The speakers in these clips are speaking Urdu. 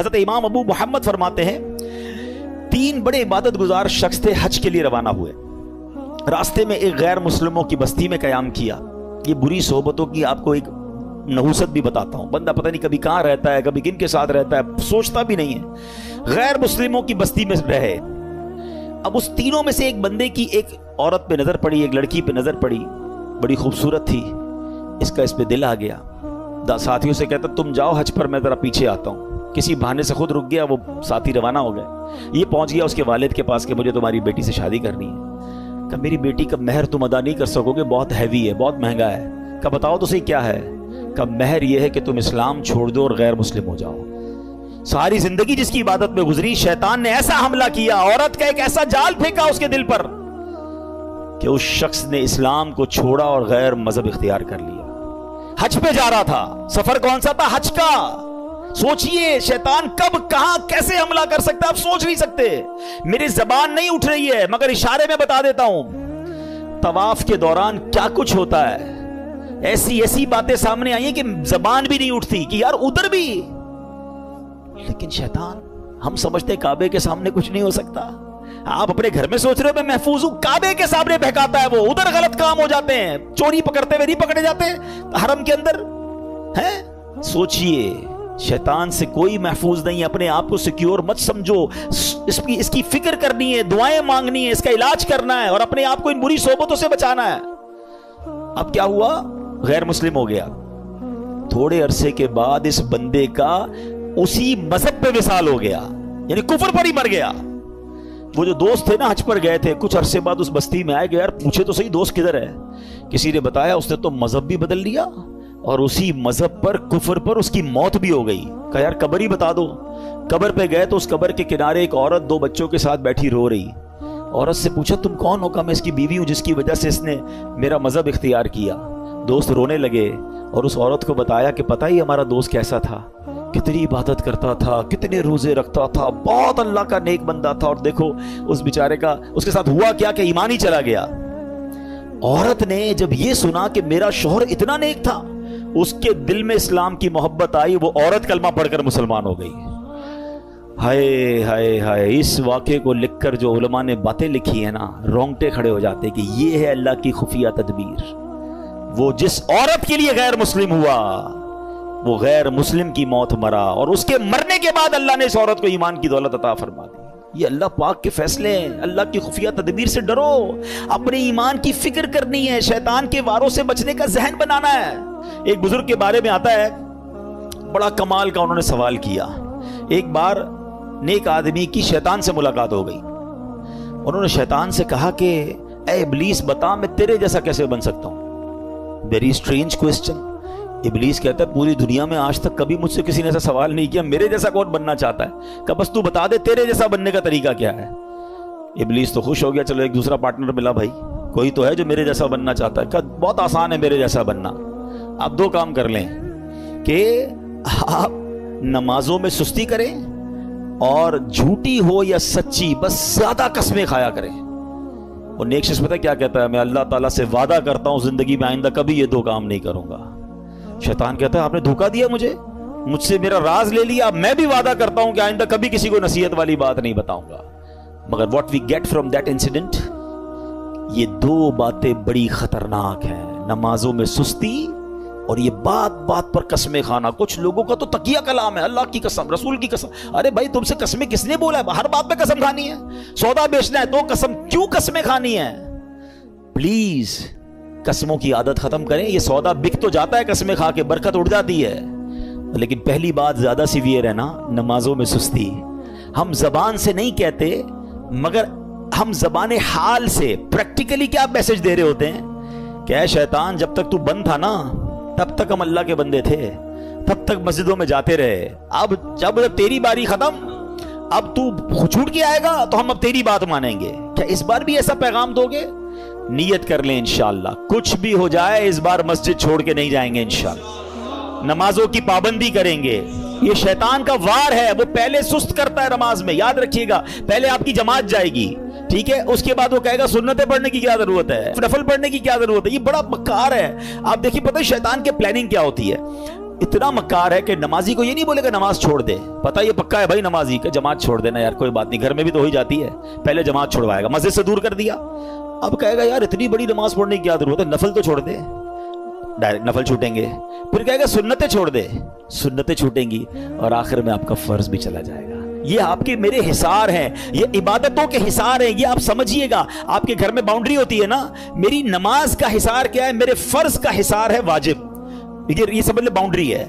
حضرت امام ابو محمد فرماتے ہیں 3 بڑے عبادت گزار شخص تھے، حج کے لیے روانہ ہوئے، راستے میں ایک غیر مسلموں کی بستی میں قیام کیا۔ یہ بری صحبتوں کی آپ کو ایک نحوست بھی بتاتا ہوں، بندہ پتہ نہیں کبھی کہاں رہتا ہے، کبھی کن کے ساتھ رہتا ہے، سوچتا بھی نہیں ہے۔ غیر مسلموں کی بستی میں رہے، اب اس تینوں میں سے ایک بندے کی ایک عورت پہ نظر پڑی، ایک لڑکی پہ نظر پڑی، بڑی خوبصورت تھی، اس پہ دل آ گیا۔ ساتھیوں سے کہتا تم جاؤ حج پر، میں ذرا پیچھے آتا ہوں۔ کسی بہانے سے خود رک گیا، وہ ساتھی روانہ ہو گئے۔ یہ پہنچ گیا اس کے والد کے پاس کہ مجھے تمہاری بیٹی سے شادی کرنی ہے۔ کہ میری بیٹی کا مہر تم ادا نہیں کر سکو گے، بہت ہیوی ہے، بہت مہنگا ہے۔ کہ بتاؤ تو صحیح کیا ہے؟ کہ مہر یہ ہے کہ تم اسلام چھوڑ دو اور غیر مسلم ہو جاؤ۔ ساری زندگی جس کی عبادت میں گزری، شیطان نے ایسا حملہ کیا، عورت کا ایک ایسا جال پھینکا اس کے دل پر کہ اس شخص نے اسلام کو چھوڑا اور غیر مذہب اختیار کر لیا۔ حج پہ جا رہا تھا، سفر کون سا تھا؟ حج کا۔ سوچئے شیطان کب کہاں کیسے حملہ کر سکتا ہے، آپ سوچ نہیں سکتے۔ میری زبان نہیں اٹھ رہی ہے مگر اشارے میں بتا دیتا ہوں، طواف کے دوران کیا کچھ ہوتا ہے، ایسی باتیں سامنے آئی ہیں کہ زبان بھی نہیں اٹھتی کہ یار ادھر بھی۔ لیکن شیطان، ہم سمجھتے کعبے کے سامنے کچھ نہیں ہو سکتا، آپ اپنے گھر میں سوچ رہے ہو میں محفوظ ہوں، کعبے کے سامنے بہکاتا ہے وہ، ادھر غلط کام ہو جاتے ہیں، چوری پکڑتے ہوئے نہیں پکڑے جاتے حرم کے اندر ہیں۔ سوچئے شیطان سے کوئی محفوظ نہیں، اپنے آپ کو سیکیور مت سمجھو، اس کی فکر کرنی ہے، دعائیں مانگنی ہے، اس کا علاج کرنا ہے اور اپنے آپ کو ان بری صحبتوں سے بچانا ہے۔ اب کیا ہوا؟ غیر مسلم ہو گیا۔ تھوڑے عرصے کے بعد اس بندے کا اسی مذہب پہ وصال ہو گیا، یعنی کفر پر ہی مر گیا۔ وہ جو دوست تھے نا حج پر گئے تھے، کچھ عرصے بعد اس بستی میں آئے گئے، یار پوچھے تو صحیح دوست کدھر ہے؟ کسی نے بتایا اس نے تو مذہب بھی بدل لیا اور اسی مذہب پر، کفر پر اس کی موت بھی ہو گئی۔ کہا یار قبر ہی بتا دو۔ قبر پہ گئے تو اس قبر کے کنارے ایک عورت 2 بچوں کے ساتھ بیٹھی رو رہی۔ عورت سے پوچھا تم کون ہو؟ کہا میں اس کی بیوی ہوں جس کی وجہ سے اس نے میرا مذہب اختیار کیا۔ دوست رونے لگے اور اس عورت کو بتایا کہ پتہ ہی ہمارا دوست کیسا تھا، کتنی عبادت کرتا تھا، کتنے روزے رکھتا تھا، بہت اللہ کا نیک بندہ تھا، اور دیکھو اس بیچارے کا اس کے ساتھ ہوا کیا کہ ایمان ہی چلا گیا۔ عورت نے جب یہ سنا کہ میرا شوہر اتنا نیک تھا، اس کے دل میں اسلام کی محبت آئی، وہ عورت کلمہ پڑھ کر مسلمان ہو گئی۔ ہائے ہائے ہائے، اس واقعے کو لکھ کر جو علماء نے باتیں لکھی ہیں نا، رونگٹے کھڑے ہو جاتے کہ یہ ہے اللہ کی خفیہ تدبیر۔ وہ جس عورت کے لیے غیر مسلم ہوا، وہ غیر مسلم کی موت مرا، اور اس کے مرنے کے بعد اللہ نے اس عورت کو ایمان کی دولت عطا فرما دی۔ یہ اللہ پاک کے فیصلے ہیں، اللہ کی خفیہ تدبیر سے ڈرو، اپنے ایمان کی فکر کرنی ہے، شیطان کے واروں سے بچنے کا ذہن بنانا ہے۔ ایک بزرگ کے بارے میں آتا ہے، بڑا کمال کا انہوں نے سوال کیا۔ ایک بار نیک آدمی کی شیطان سے ملاقات ہو گئی، انہوں نے شیطان سے کہا کہ اے ابلیس بتا میں تیرے جیسا کیسے بن سکتا ہوں؟ Very strange question. ابلیس کہتا ہے پوری دنیا میں آج تک کبھی مجھ سے کسی نے ایسا سوال نہیں کیا، میرے جیسا کون بننا چاہتا ہے؟ کہ بس تو بتا دے تیرے جیسا بننے کا طریقہ کیا ہے۔ ابلیس تو خوش ہو گیا، چلو ایک دوسرا پارٹنر ملا، بھائی کوئی تو ہے جو میرے جیسا بننا چاہتا ہے۔ کہ بہت آسان ہے میرے جیسا بننا، آپ 2 کام کر لیں کہ آپ نمازوں میں سستی کریں اور جھوٹی ہو یا سچی بس زیادہ قسمیں کھایا کریں۔ اور نیک شخص پتہ کیا کہتا ہے؟ میں اللہ تعالیٰ سے وعدہ کرتا ہوں زندگی میں آئندہ کبھی یہ 2 کام نہیں کروں گا۔ شیطان کہتا ہے آپ نے دھوکہ دیا مجھ سے میرا راز لے لیا، میں بھی وعدہ کرتا ہوں کہ آئندہ کبھی کسی کو نصیحت والی بات نہیں بتاؤں گا۔ مگر what we get from that incident, یہ 2 باتیں بڑی خطرناک ہیں، نمازوں میں سستی اور یہ بات پر قسمیں کھانا۔ کچھ لوگوں کا تو تقیہ کلام ہے، اللہ کی قسم، رسول کی قسم۔ ارے بھائی تم سے قسمیں کس نے بولا ہے؟ ہر بات پہ قسم کھانی ہے، سودا بیچنا ہے تو قسم، کیوں قسمیں کھانی ہے؟ پلیز قسموں کی عادت ختم کریں۔ یہ سودا بک تو جاتا ہے قسمیں کھا کے، برکت اڑ جاتی ہے، لیکن پہلی بات زیادہ سیویئر ہے نا، نمازوں میں سستی۔ ہم زبان سے نہیں کہتے مگر ہم زبان حال سے پریکٹیکلی کیا میسج دے رہے ہوتے ہیں کہ اے شیطان جب تک تو بند تھا نا تب تک ہم اللہ کے بندے تھے، تب تک مسجدوں میں جاتے رہے، اب جب تیری باری ختم، اب تو چھوٹ کے آئے گا تو ہم اب تیری بات مانیں گے۔ کیا اس بار بھی ایسا پیغام دو گے؟ نیت کر لیں انشاءاللہ، کچھ بھی ہو جائے اس بار مسجد چھوڑ کے نہیں جائیں گے انشاءاللہ، نمازوں کی پابندی کریں گے۔ یہ شیطان کا وار ہے، وہ پہلے سست کرتا ہے نماز میں، یاد رکھیے گا، پہلے آپ کی جماعت جائے گی، ٹھیک ہے، اس کے بعد وہ کہے گا سنتیں پڑھنے کی کیا ضرورت ہے، نفل پڑھنے کی کیا ضرورت ہے۔ یہ بڑا مکار ہے۔ آپ دیکھیے پتہ ہے شیطان کے پلاننگ کیا ہوتی ہے، اتنا مکار ہے کہ نمازی کو یہ نہیں بولے گا نماز چھوڑ دے، پتہ یہ پکا ہے بھائی نمازی کہ جماعت چھوڑ دینا یار کوئی بات نہیں، گھر میں بھی تو ہو ہی جاتی ہے، پہلے جماعت چھوڑوائے گا، مسجد سے دور کر دیا، اب کہے گا یار اتنی بڑی نماز پڑھنے کی کیا ضرورت ہے، نفل تو چھوڑ دے، ڈائریکٹ نفل چھوٹیں گے، پھر کہے گا سنتیں چھوڑ دے، سنتیں چھوٹیں گی، اور آخر میں آپ کا فرض بھی چلا جائے گا۔ یہ آپ کے میرے حصار ہیں، یہ عبادتوں کے حصار ہیں، یہ آپ سمجھیے گا۔ آپ کے گھر میں باؤنڈری ہوتی ہے نا، میری نماز کا حصار کیا ہے، میرے فرض کا حصار ہے واجب، یہ سمجھ لے باؤنڈری ہے۔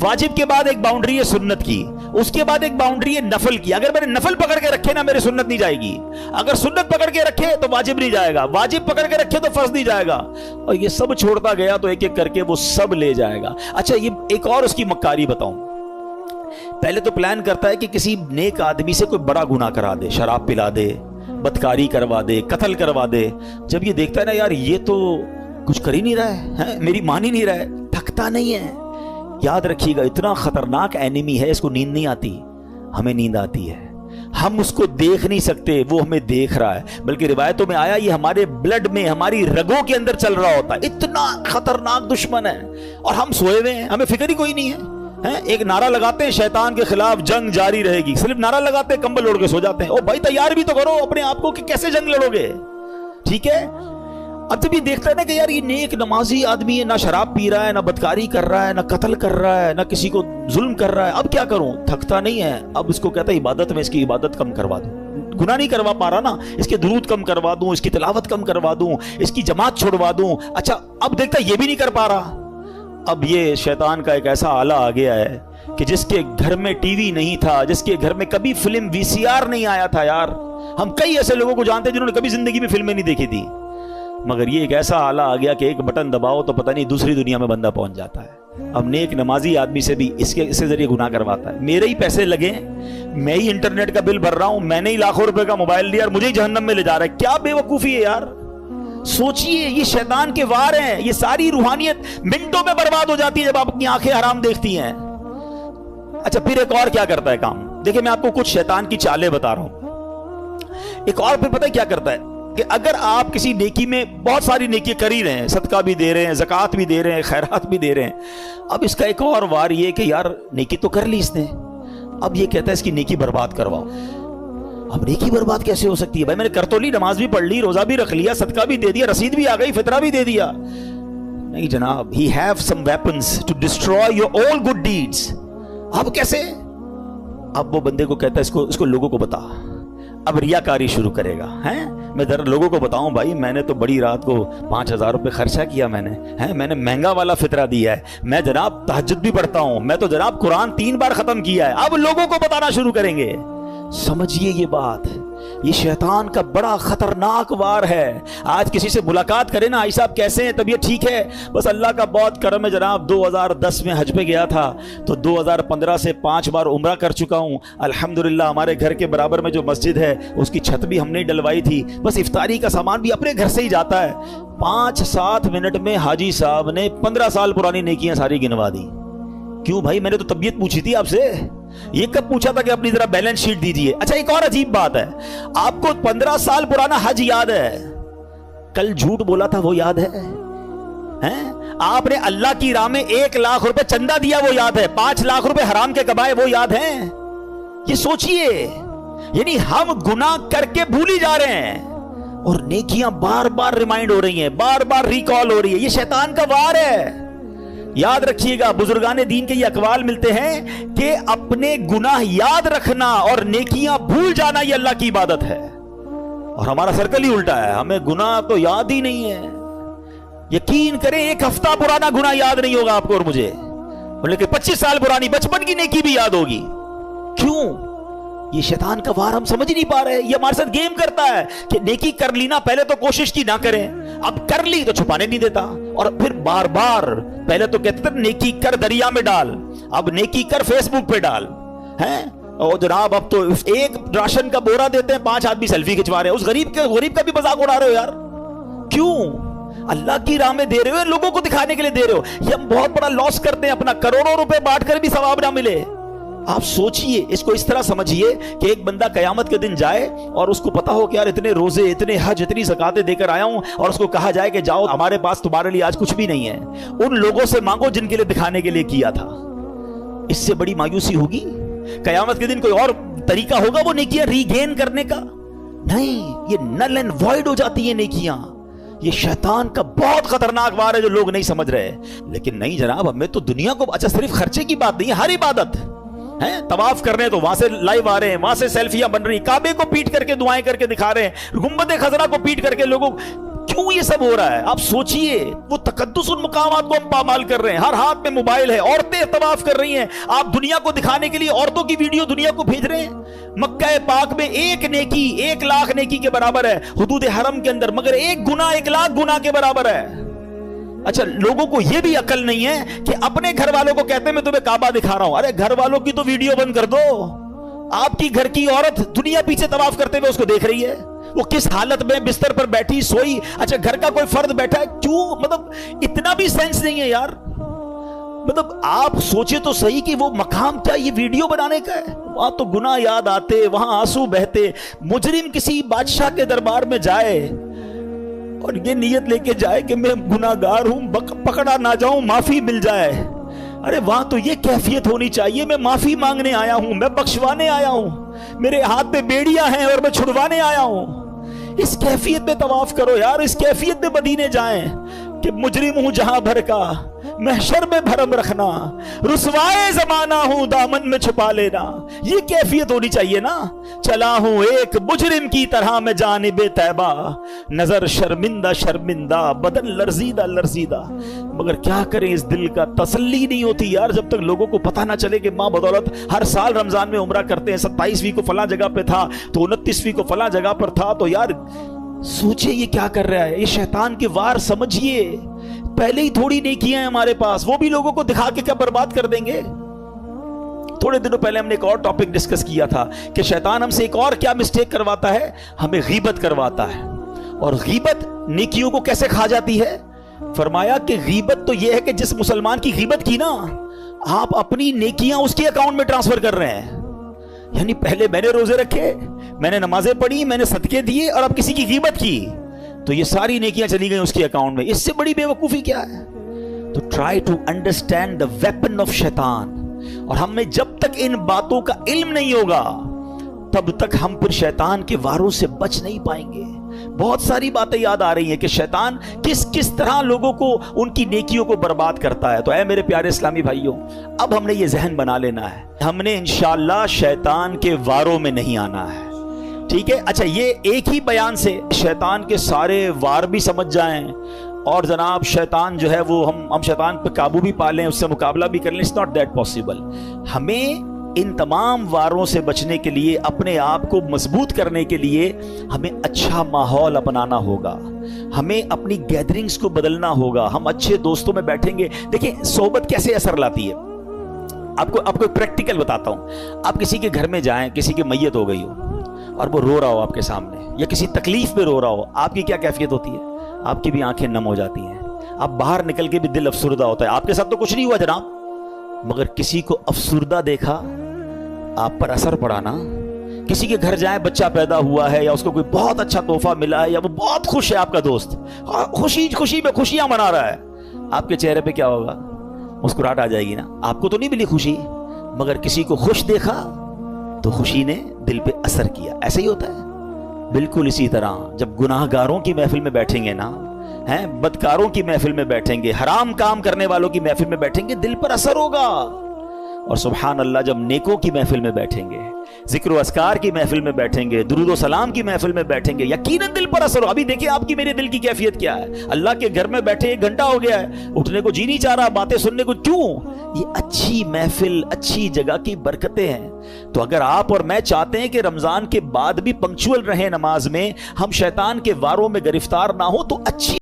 واجب کے بعد ایک باؤنڈری ہے سنت کی، اس کے بعد ایک باؤنڈری ہے نفل کی۔ اگر میں نے نفل پکڑ کے رکھے نا میرے سنت نہیں جائے گی، اگر سنت پکڑ کے رکھے تو واجب نہیں جائے گا، واجب پکڑ کے رکھے تو فرض نہیں جائے گا، اور یہ سب چھوڑتا گیا تو ایک ایک کر کے وہ سب لے جائے گا۔ اچھا یہ ایک اور اس کی مکاری بتاؤں، پہلے تو پلان کرتا ہے کہ کسی نیک آدمی سے کوئی بڑا گناہ کرا دے، شراب پلا دے، بدکاری کروا دے، قتل کروا دے۔ جب یہ دیکھتا ہے نا یار یہ تو کچھ کر ہی نہیں رہا ہے، میری مان ہی نہیں رہا ہے، تھکتا نہیں ہے۔ یاد رکھیے گا اتنا خطرناک اینیمی ہے، اس کو نیند نہیں آتی، ہمیں نیند آتی ہے، ہم اس کو دیکھ نہیں سکتے، وہ ہمیں دیکھ رہا ہے، بلکہ روایتوں میں آیا یہ ہمارے بلڈ میں ہماری رگوں کے اندر چل رہا ہوتا ہے، اتنا خطرناک دشمن ہے، اور ہم سوئے ہوئے ہیں، ہمیں فکر ہی کوئی نہیں ہے۔ ایک نعرہ لگاتے ہیں شیطان کے خلاف جنگ جاری رہے گی، صرف نعرہ لگاتے ہیں، کمبل اوڑھ کے سو جاتے ہیں۔ او بھائی تیار بھی تو کرو اپنے آپ کو کہ کیسے جنگ لڑو گے، ٹھیک ہے؟ اب جب یہ دیکھتا ہے نا کہ یار یہ نیک نمازی آدمی ہے، نہ شراب پی رہا ہے، نہ بدکاری کر رہا ہے، نہ قتل کر رہا ہے، نہ کسی کو ظلم کر رہا ہے، اب کیا کروں؟ تھکتا نہیں ہے، اب اس کو کہتا ہے عبادت میں اس کی عبادت کم کروا دوں، گناہ نہیں کروا پا رہا نا، اس کے درود کم کروا دوں، اس کی تلاوت کم کروا دوں، اس کی جماعت چھوڑوا دوں۔ اچھا اب دیکھتا ہے یہ بھی نہیں کر پا رہا، اب یہ شیطان کا ایک ایسا آلہ آ گیا ہے کہ جس کے گھر میں ٹی وی نہیں تھا، جس کے گھر میں کبھی فلم VCR نہیں آیا تھا، یار ہم کئی ایسے لوگوں کو جانتے ہیں جنہوں نے کبھی زندگی میں فلمیں نہیں دیکھی تھی، مگر یہ ایک ایسا آلہ آ گیا کہ ایک بٹن دباؤ تو پتہ نہیں دوسری دنیا میں بندہ پہنچ جاتا ہے۔ اب نیک نمازی آدمی سے بھی اس کے ذریعے گناہ کرواتا ہے، میرے ہی پیسے لگے، میں ہی انٹرنیٹ کا بل بھر رہا ہوں، میں نے ہی لاکھوں روپے کا موبائل لیا اور مجھے ہی جہنم میں لے جا رہا ہے، کیا بے وقوفی ہے یار۔ سوچئے یہ شیطان کے وار ہیں، یہ ساری روحانیت منٹوں میں برباد ہو جاتی ہے جب آپ اپنی آنکھیں حرام دیکھتی ہیں۔ اچھا پھر ایک اور کیا کرتا ہے کام، دیکھیں میں آپ کو کچھ شیطان کی چالیں بتا رہا ہوں۔ ایک اور پھر پتہ ہے کیا کرتا ہے کہ اگر آپ کسی نیکی میں بہت ساری نیکی کر ہی رہے ہیں، صدقہ بھی دے رہے ہیں، زکوٰۃ بھی دے رہے ہیں، خیرات بھی دے رہے ہیں، اب اس کا ایک اور وار یہ کہ یار نیکی تو کر لی اس نے، اب یہ کہتا ہے اس کی نیکی برباد کرواؤ۔ اب نیکی برباد کیسے ہو سکتی ہے بھائی، میں نے کر تو لی، نماز بھی پڑھ لی، روزہ بھی رکھ لیا، صدقہ بھی دے دیا، رسید بھی آ گئی، فطرہ بھی دے دیا۔ نہیں جناب، he have some weapons to destroy your all good deeds۔ اب کیسے؟ اب وہ بندے کو کہتا ہے اس کو لوگوں کو بتا، اب ریاکاری شروع کرے گا، میں ذرا لوگوں کو بتاؤں بھائی میں نے تو بڑی رات کو 5000 روپے خرچہ کیا، میں نے مہنگا والا فطرہ دیا ہے، میں جناب تہجد بھی پڑھتا ہوں، میں تو جناب قرآن 3 بار ختم کیا ہے، اب لوگوں کو بتانا شروع کریں گے۔ سمجھیے یہ بات، یہ شیطان کا بڑا خطرناک وار ہے۔ آج کسی سے ملاقات کرے نا، آئی صاحب کیسے ہیں، طبیعت ٹھیک ہے؟ بس اللہ کا بہت کرم ہے جناب، 2010 میں حج پہ گیا تھا تو 2015 سے 5 بار عمرہ کر چکا ہوں، الحمدللہ ہمارے گھر کے برابر میں جو مسجد ہے اس کی چھت بھی ہم نے ڈلوائی تھی، بس افطاری کا سامان بھی اپنے گھر سے ہی جاتا ہے۔ 5-7 منٹ میں حاجی صاحب نے 15 سال پرانی نیکیاں ساری گنوا دی۔ کیوں بھائی، میں نے تو طبیعت پوچھی تھی آپ سے، یہ کب پوچھا تھا کہ اپنی ذرا بیلنس شیٹ دیجیے؟ اچھا ایک اور عجیب بات ہے، آپ کو 15 سال پرانا حج یاد ہے، کل جھوٹ بولا تھا وہ یاد ہے؟ آپ نے اللہ کی راہ میں 1 لاکھ روپے چندہ دیا وہ یاد ہے؟ 5 لاکھ روپے حرام کے کمائے وہ یاد ہیں؟ یہ سوچئے، یعنی ہم گناہ کر کے بھول ہی جا رہے ہیں اور نیکیاں بار بار ریمائنڈ ہو رہی ہیں، بار بار ریکال ہو رہی ہے، یہ شیطان کا وار ہے۔ یاد رکھیے گا، بزرگان دین کے یہ اقوال ملتے ہیں کہ اپنے گناہ یاد رکھنا اور نیکیاں بھول جانا یہ اللہ کی عبادت ہے، اور ہمارا سرکل ہی الٹا ہے، ہمیں گناہ تو یاد ہی نہیں ہے۔ یقین کریں 1 ہفتہ پرانا گناہ یاد نہیں ہوگا آپ کو اور مجھے، لیکن 25 سال پرانی بچپن کی نیکی بھی یاد ہوگی۔ کیوں؟ یہ شیطان کا وار ہم سمجھ نہیں پا رہے، یہ ہمارے ساتھ گیم کرتا ہے کہ نیکی کر لی نا، پہلے تو کوشش کی نہ کریں، اب کر لی تو چھپانے نہیں دیتا، اور پھر بار بار پہلے تو کہتے تھے نیکی کر دریا میں ڈال، اب نیکی کر فیس بک پہ ڈال، اور جناب اب تو ایک راشن کا بورا دیتے ہیں 5 آدمی سیلفی کھچوا رہے ہیں، اس غریب کا بھی مذاق اڑا رہے ہو یار۔ کیوں؟ اللہ کی راہ میں دے رہے ہو، لوگوں کو دکھانے کے لیے دے رہے ہو، یہ ہم بہت بڑا لاس کرتے ہیں اپنا، کروڑوں روپے بانٹ کر بھی ثواب نہ ملے۔ آپ سوچئے، اس کو اس طرح سمجھیے کہ ایک بندہ قیامت کے دن جائے اور اس کو پتا ہو کہ یار اتنے روزے، اتنے حج، اتنی زکاتیں دے کر آیا ہوں، اور اس کو کہا جائے کہ جاؤ ہمارے پاس تمہارے لیے آج کچھ بھی نہیں ہے، ان لوگوں سے مانگو جن کے لیے دکھانے کے لیے کیا تھا۔ اس سے بڑی مایوسی ہوگی؟ قیامت کے دن کوئی اور طریقہ ہوگا وہ نیکیاں ری گین کرنے کا؟ نہیں، یہ نل اینڈ وائڈ ہو جاتی ہیں نیکیاں۔ یہ شیطان کا بہت خطرناک وار ہے جو لوگ نہیں سمجھ رہے۔ لیکن نہیں جناب، ہمیں تو دنیا کو، اچھا صرف خرچے کی بات نہیں ہے، ہر عبادت ہے۔ طواف کر رہے ہیں تو وہاں سے لائیو آ رہے ہیں، وہاں سے سیلفیاں بن رہی، کعبے کو پیٹ کر کے دعائیں کر کے دکھا رہے ہیں، گنبد خضرا کو پیٹ کر کے لوگوں، کیوں یہ سب ہو رہا ہے؟ آپ سوچئے، وہ تقدس ان مقامات کو ہم پامال کر رہے ہیں، ہر ہاتھ میں موبائل ہے، عورتیں طواف کر رہی ہیں، آپ دنیا کو دکھانے کے لیے عورتوں کی ویڈیو دنیا کو بھیج رہے ہیں۔ مکہ پاک میں ایک نیکی 1,00,000 نیکی کے برابر ہے حدود حرم کے اندر، مگر ایک گناہ 1,00,000 گناہ کے برابر ہے۔ اچھا، لوگوں کو یہ بھی عقل نہیں ہے کہ اپنے گھر والوں کو کہتے ہیں میں تمہیں کعبہ دکھا رہا ہوں، ارے گھر والوں کی تو ویڈیو بند کر دو۔ آپ کی گھر کی عورت دنیا پیچھے طواف کرتے ہوئے اس کو دیکھ رہی ہے، وہ کس حالت میں بستر پر بیٹھی سوئی، اچھا گھر کا کوئی فرد بیٹھا ہے، کیوں؟ مطلب اتنا بھی سینس نہیں ہے یار۔ مطلب آپ سوچے تو صحیح کہ وہ مقام کیا یہ ویڈیو بنانے کا ہے؟ وہاں تو گناہ یاد آتے، وہاں آنسو بہتے۔ مجرم کسی بادشاہ کے دربار میں جائے اور یہ نیت لے کے جائے کہ میں گناہگار ہوں، پکڑا نہ جاؤں، معافی مل جائے، ارے وہاں تو یہ کیفیت ہونی چاہیے، میں معافی مانگنے آیا ہوں، میں بخشوانے آیا ہوں، میرے ہاتھ میں بیڑیاں ہیں اور میں چھڑوانے آیا ہوں۔ اس کیفیت میں طواف کرو یار، اس کیفیت میں مدینے جائیں کہ مجرم ہوں جہاں بھر کا، محشر میں بھرم رکھنا، رسوائے زمانہ ہوں دامن میں چھپا لینا، یہ کیفیت ہونی چاہیے نا۔ چلا ہوں ایک مجرم کی طرح میں جانب طیبہ، نظر شرمندہ شرمندہ، بدن لرزیدہ لرزیدہ، مگر کیا کریں اس دل کا تسلی نہیں ہوتی یار، جب تک لوگوں کو پتہ نہ چلے کہ ماں بدولت ہر سال رمضان میں عمرہ کرتے ہیں، 27ویں کو فلاں جگہ پہ تھا تو 29ویں کو فلاں جگہ پر تھا، تو یار سوچے یہ کیا کر رہا ہے؟ یہ شیطان کے وار سمجھیے، پہلے ہی تھوڑی نیکیاں ہیں ہمارے پاس، وہ بھی لوگوں کو دکھا کے کیا برباد کر دیں گے۔ تھوڑے دنوں پہلے ہم نے ایک اور ٹاپک ڈسکس کیا تھا کہ شیطان ہم سے ایک اور کیا مسٹیک کرواتا ہے، ہمیں غیبت کرواتا ہے، اور غیبت نیکیوں کو کیسے کھا جاتی ہے؟ فرمایا کہ غیبت تو یہ ہے کہ جس مسلمان کی غیبت کی نا، آپ اپنی نیکیاں اس کے اکاؤنٹ میں ٹرانسفر کر رہے ہیں۔ یعنی پہلے میں نے روزے رکھے، میں نے نمازیں پڑھی، میں نے صدقے دیے، اور اب کسی کی غیبت کی تو یہ ساری نیکیاں چلی گئیں اس کے اکاؤنٹ میں۔ اس سے بڑی بے وقوفی کیا ہے؟ تو try to understand the weapon of شیطان، اور ہم میں جب تک ان باتوں کا علم نہیں ہوگا تب تک ہم پھر شیطان کے واروں سے بچ نہیں پائیں گے۔ بہت ساری باتیں یاد آ رہی ہیں کہ شیطان کس طرح لوگوں کو ان کی نیکیوں کو برباد کرتا ہے۔ تو اے میرے پیارے اسلامی بھائیوں، اب ہم نے یہ ذہن بنا لینا ہے، ہم نے انشاءاللہ شیطان کے واروں میں نہیں آنا ہے، ٹھیک ہے؟ اچھا، یہ ایک ہی بیان سے شیطان کے سارے وار بھی سمجھ جائیں اور جناب شیطان جو ہے وہ ہم شیطان پہ قابو بھی پا لیں، اس سے مقابلہ بھی کر لیں، اٹس ناٹ دیٹ پاسبل۔ ہمیں ان تمام واروں سے بچنے کے لیے، اپنے آپ کو مضبوط کرنے کے لیے ہمیں اچھا ماحول اپنانا ہوگا، ہمیں اپنی گیدرنگز کو بدلنا ہوگا، ہم اچھے دوستوں میں بیٹھیں گے۔ دیکھیں صحبت کیسے اثر لاتی ہے، آپ کو پریکٹیکل بتاتا ہوں۔ آپ کسی کے گھر میں جائیں، کسی کی میت ہو گئی ہو اور وہ رو رہا ہو آپ کے سامنے، یا کسی تکلیف میں رو رہا ہو، آپ کی کیا کیفیت ہوتی ہے؟ آپ کی بھی آنکھیں نم ہو جاتی ہیں، آپ باہر نکل کے بھی دل افسردہ ہوتا ہے۔ آپ کے ساتھ تو کچھ نہیں ہوا جناب، مگر کسی کو افسردہ دیکھا، آپ پر اثر پڑا نا۔ کسی کے گھر جائیں، بچہ پیدا ہوا ہے یا اس کو کوئی بہت اچھا تحفہ ملا ہے، یا وہ بہت خوش ہے، آپ کا دوست خوشی میں خوشیاں منا رہا ہے، آپ کے چہرے پہ کیا ہوگا؟ مسکراہٹ آ جائے گی نا۔ آپ کو تو نہیں ملی خوشی، مگر کسی کو خوش دیکھا تو خوشی نے دل پہ اثر کیا۔ ایسا ہی ہوتا ہے۔ بالکل اسی طرح جب گناہ گاروں کی محفل میں بیٹھیں گے نا، بدکاروں کی محفل میں بیٹھیں گے، حرام کام کرنے والوں کی محفل میں بیٹھیں گے، دل پر اثر ہوگا۔ اور سبحان اللہ جب نیکوں کی محفل میں بیٹھیں گے، ذکر و اذکار کی محفل میں بیٹھیں گے، درود و سلام کی محفل میں بیٹھیں گے، یقیناً دل پر اثر ہو۔ ابھی دیکھیں آپ کی میرے دل کی کیفیت کیا ہے۔ اللہ کے گھر میں بیٹھے 1 گھنٹہ ہو گیا ہے، اٹھنے کو جی نہیں چاہ رہا، باتیں سننے کو، کیوں؟ یہ اچھی محفل، اچھی جگہ کی برکتیں ہیں۔ تو اگر آپ اور میں چاہتے ہیں کہ رمضان کے بعد بھی پنکچوئل رہیں نماز میں، ہم شیطان کے واروں میں گرفتار نہ ہوں، تو اچھی